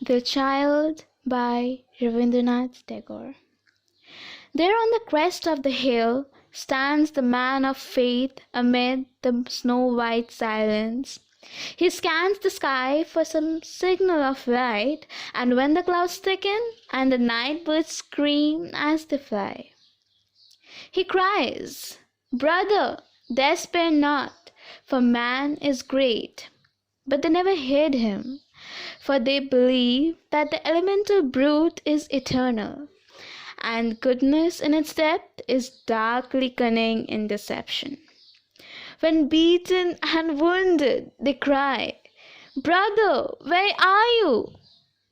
The Child by Rabindranath Tagore. There on the crest of the hill stands the man of faith amid the snow-white silence. He scans the sky for some signal of light, and when the clouds thicken and the night birds scream as they fly, he cries, "Brother, despair not, for man is great." But they never heed him, for they believe that the elemental brute is eternal, and goodness in its depth is darkly cunning in deception. When beaten and wounded, they cry, "Brother, where are you?"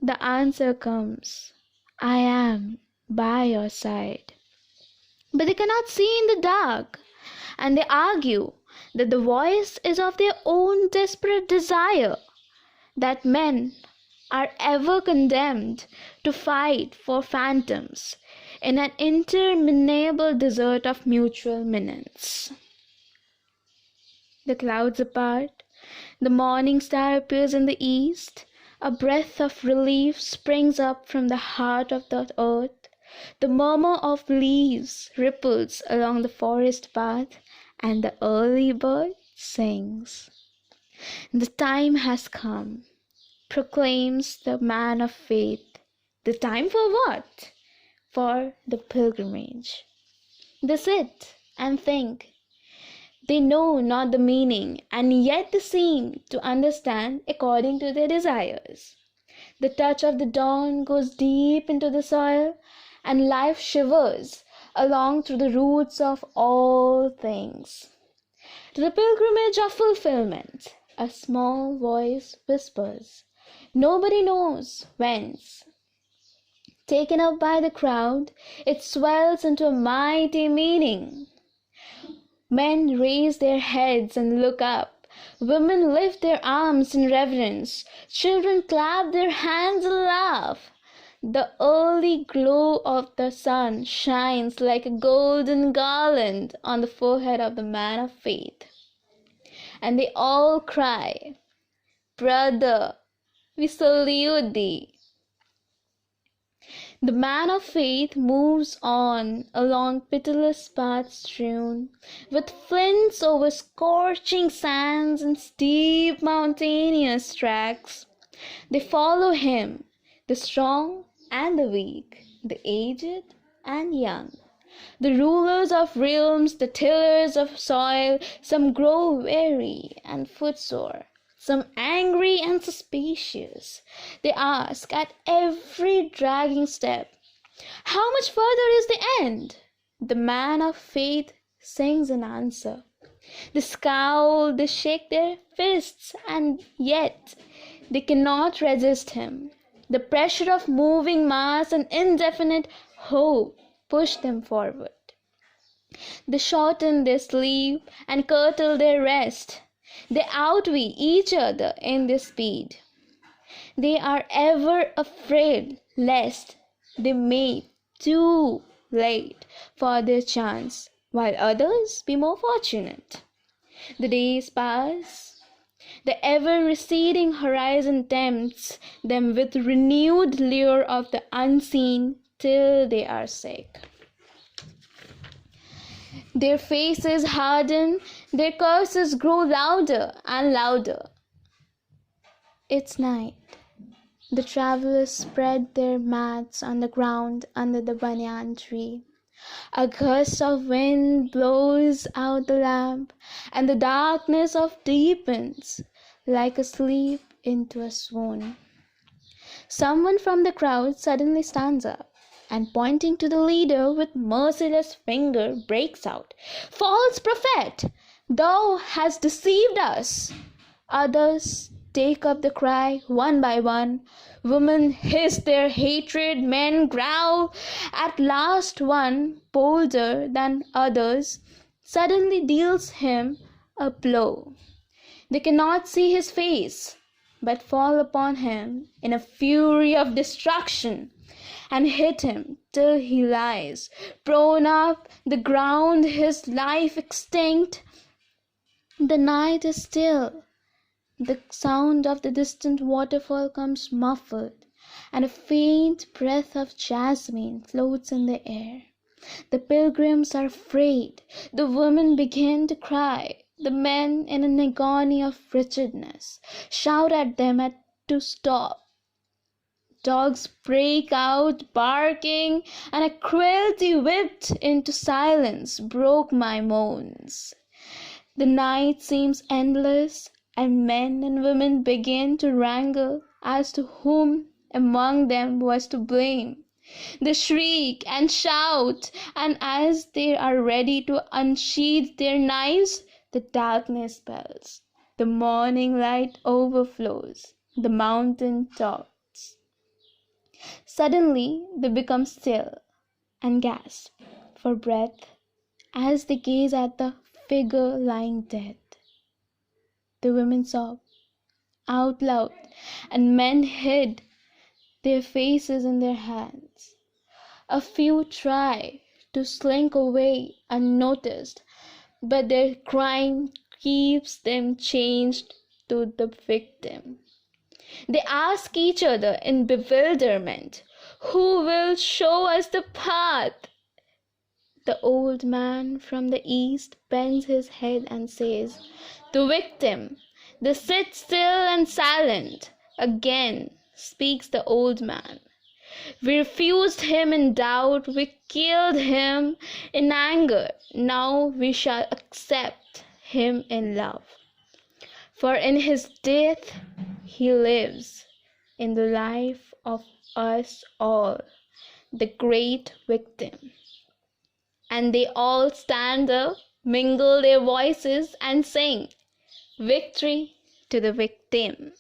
The answer comes, "I am by your side." But they cannot see in the dark, and they argue that the voice is of their own desperate desire, that men are ever condemned to fight for phantoms in an interminable desert of mutual menace. The clouds apart, the morning star appears in the east, a breath of relief springs up from the heart of the earth, the murmur of leaves ripples along the forest path, and the early bird sings. The time has come, proclaims the man of faith. The time for what? For the pilgrimage. They sit and think. They know not the meaning, and yet they seem to understand according to their desires. The touch of the dawn goes deep into the soil, and life shivers along through the roots of all things. To the pilgrimage of fulfillment, a small voice whispers, nobody knows whence. Taken up by the crowd, it swells into a mighty meaning. Men raise their heads and look up. Women lift their arms in reverence. Children clap their hands and laugh. The early glow of the sun shines like a golden garland on the forehead of the man of faith. And they all cry, "Brother, we salute thee." The man of faith moves on along pitiless paths strewn with flints over scorching sands and steep mountainous tracks. They follow him, the strong and the weak, the aged and young, the rulers of realms, the tillers of soil. Some grow weary and footsore, some angry and suspicious. They ask at every dragging step, "How much further is the end?" The man of faith sings in answer. They scowl, they shake their fists, and yet they cannot resist him. The pressure of moving mass and indefinite hope push them forward. They shorten their sleep and curtail their rest. They outweigh each other in their speed. They are ever afraid lest they may too late for their chance, while others be more fortunate. The days pass. The ever-receding horizon tempts them with renewed lure of the unseen till they are sick. Their faces harden, their curses grow louder and louder. It's night. The travelers spread their mats on the ground under the banyan tree. A gust of wind blows out the lamp, and the darkness deepens like a sleep into a swoon. Someone from the crowd suddenly stands up, and pointing to the leader with merciless finger breaks out, "False prophet! Thou hast deceived us!" Others take up the cry one by one. Women hiss their hatred, men growl. At last one, bolder than others, suddenly deals him a blow. They cannot see his face, but fall upon him in a fury of destruction, and hit him till he lies prone up the ground, his life extinct. The night is still. The sound of the distant waterfall comes muffled, and a faint breath of jasmine floats in the air. The pilgrims are afraid. The women begin to cry. The men, in an agony of wretchedness, shout at them to stop. Dogs break out barking, and a cruelty whipped into silence broke my moans. The night seems endless, and men and women begin to wrangle as to whom among them was to blame. They shriek and shout, and as they are ready to unsheathe their knives, the darkness spells. The morning light overflows the mountain tops. Suddenly they become still and gasp for breath as they gaze at the figure lying dead. The women sob out loud, and men hid their faces in their hands. A few try to slink away unnoticed, but their crime keeps them chained to the victim. They ask each other in bewilderment, "Who will show us the path?" The old man from the east bends his head and says, "The victim." They sit still and silent. Again speaks the old man. "We refused him in doubt, we killed him in anger. Now we shall accept him in love. For in his death he lives, in the life of us all, the great victim." And they all stand up, mingle their voices, and sing, "Victory to the victim."